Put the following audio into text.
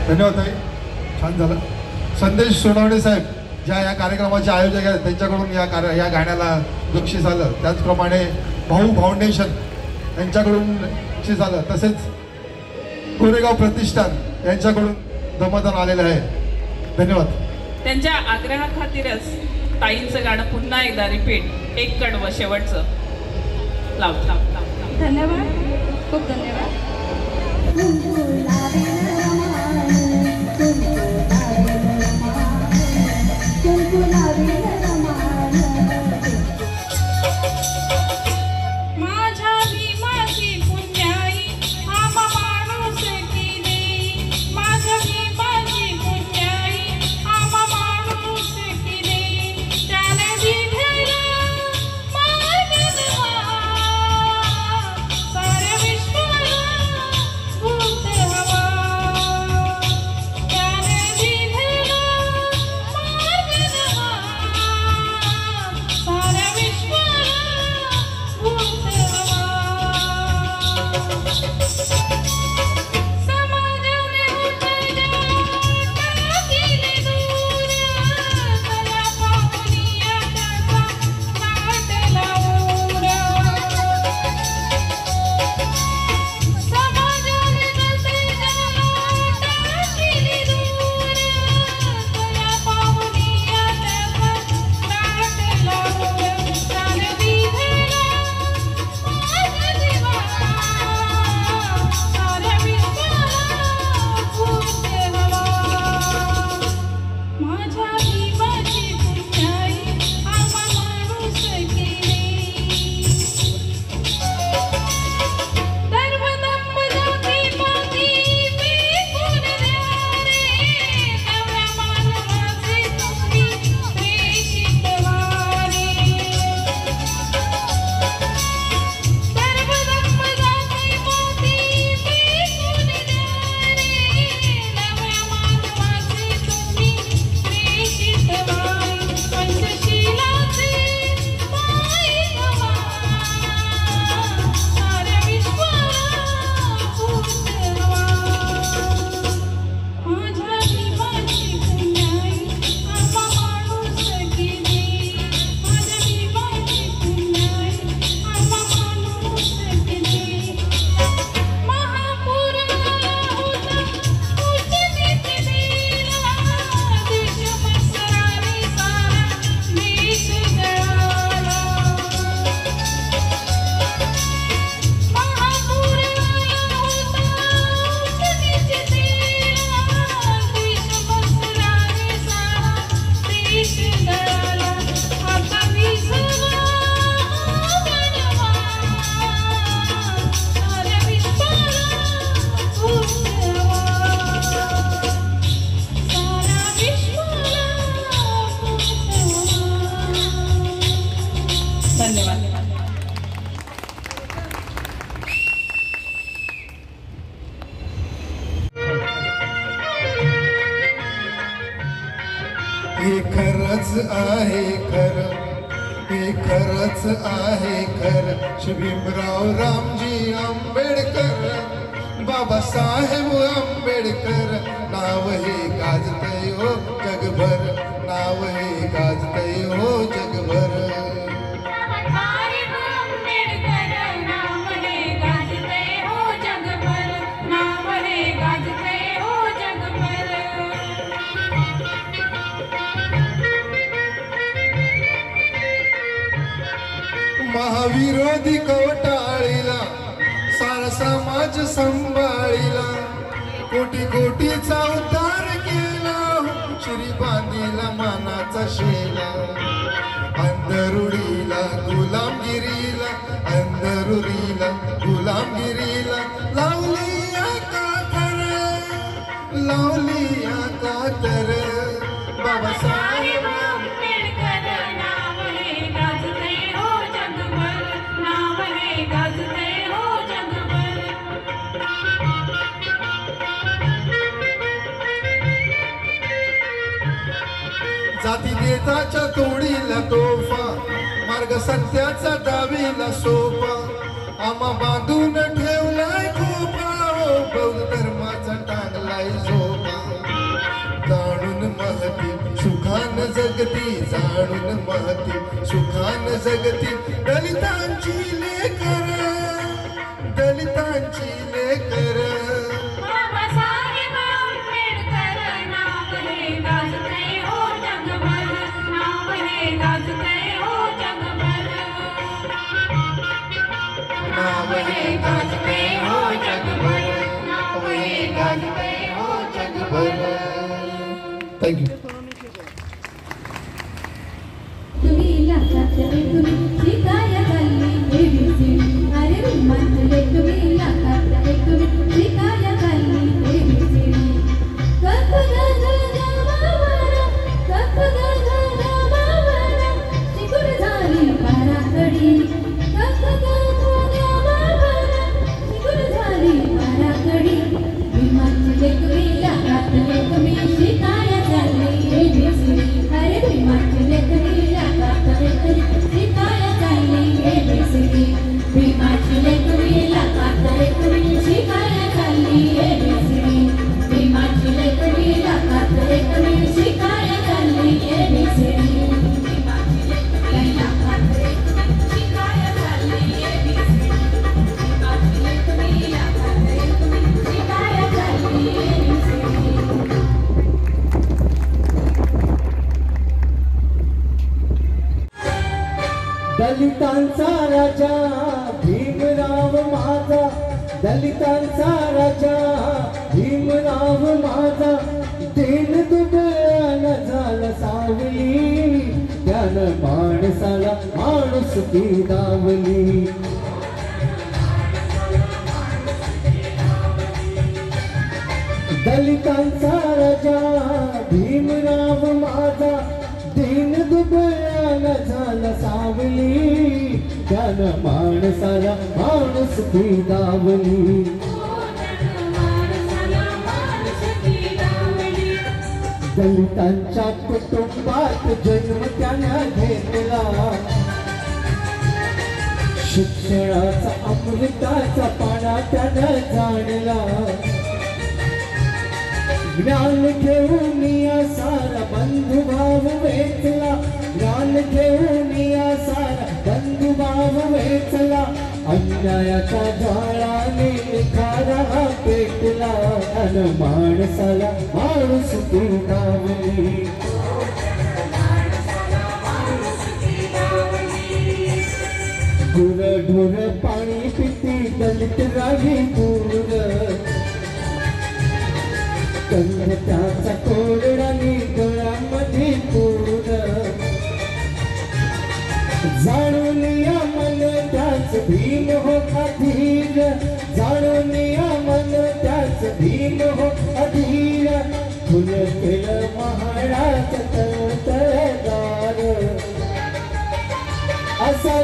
धन्यवाद ताई, छान झालं. संदेश सोनवणे साहेब ज्या या कार्यक्रमाचे आयोजक आहेत त्यांच्याकडून या गाण्याला बक्षीस आलं. त्याचप्रमाणे भाऊ फाउंडेशन यांच्याकडून बक्षीस आलं. तसेच कोरेगाव प्रतिष्ठान यांच्याकडून दमदान आलेलं आहे. धन्यवाद. त्यांच्या आग्रहाखातीरच ताईंचं गाणं पुन्हा एकदा रिपीट, एक कडवं शेवटचं लाव. धन्यवाद, खूप धन्यवाद. हे खरंच आहे खरं, हे खरंच आहे खरं. श्री भीमराव रामजी आंबेडकर, बाबासाहेब आंबेडकर. नाव हे गाजतय हो जगभर, नाव हे गाजतय हो जगभर. महाविरोधी कवटाळीला सारा समाज सांभाळीला, कोटी कोटीचा उद्धार केला. श्री बांधीला मानाचा शेला, अंधरुडीला गुलामगिरीला, अंधरुडीला गुलामगिरीला लावली कातर, लावली कातर. बाबासाहेब गाजते हो जगभर. जाती देताच्या तोडीला तोफा मार्ग सत्याचा डावीला सोपा आम्हा बांधून ठेवलाय खोपा हो बौद्ध धर्माचा टांगलाय झोपा जाणून महती सुखान जगती जाणून महती सुखान जगती दलितांची लेकर दलितांची लेकर बाबासाहेब आंबेडकर नाव हे गाजतंय हो जगभर नाव हे गाजतंय हो जगभर नाव हे गाजतंय हो जगभर नाव हे गाजतंय हो जगभर थँक्यू तुम्ही लाखात तुम्ही शिकाया चालली ABC अरे रुमांतले तुम्ही लाखात तुम्ही शिकाया चालली ABC कप ग ग ग बाबारा कप ग ग ग बाबारा शिकून झाली बाराखडी कप ग ग ग बाबारा शिकून झाली बाराखडी विमानले तुम्ही लाखात तुम्ही शिकाया चालली ABC अरे विमानले तुम्ही शिकाया चालली ABC भीमाची लेकरी लाखात तुम्ही शिकाया चालली ABC भीमाची लेकरी लाखात तुम्ही शिकाया चालली ABC भीमाची लेकरी लाखात तुम्ही शिकाया चालली ABC भीमाची लेकरी लाखात तुम्ही शिकाया चालली ABC दलितांचा राजा भीमराव माझा दलितांचा राजा भीमराव माझा दिन दुबळ्यानं झाला सावली त्यानं माणसाला माणुसकी दावली दलितांचा राजा भीमराव माझा दिन दुबळ्यानं झाला सावली त्यानं माणसाला माणुसकी दावली दलितांच्या कुटुंबात जन्म त्यानं घेतला शिक्षणाचा अमृताचा पाना त्यानं जाणला ज्ञान घेऊन या सारा बंधुभाव वेचला ज्ञान घेऊन या सारा बंधुभाव वेचला अन्यायाच्या ज्वाळाने निखारा पेटला अन माणसाला माणुसकी दावली गुरढोर पाणी पिती दलित राही दूर कंठ त्याचा कोरडानी गळ्यामध्ये पूर जाणून या मन त्याच भीम होता धीर जाणून या मन त्याच भीम होता धीर फुल केलं महाराज तळतळदार असा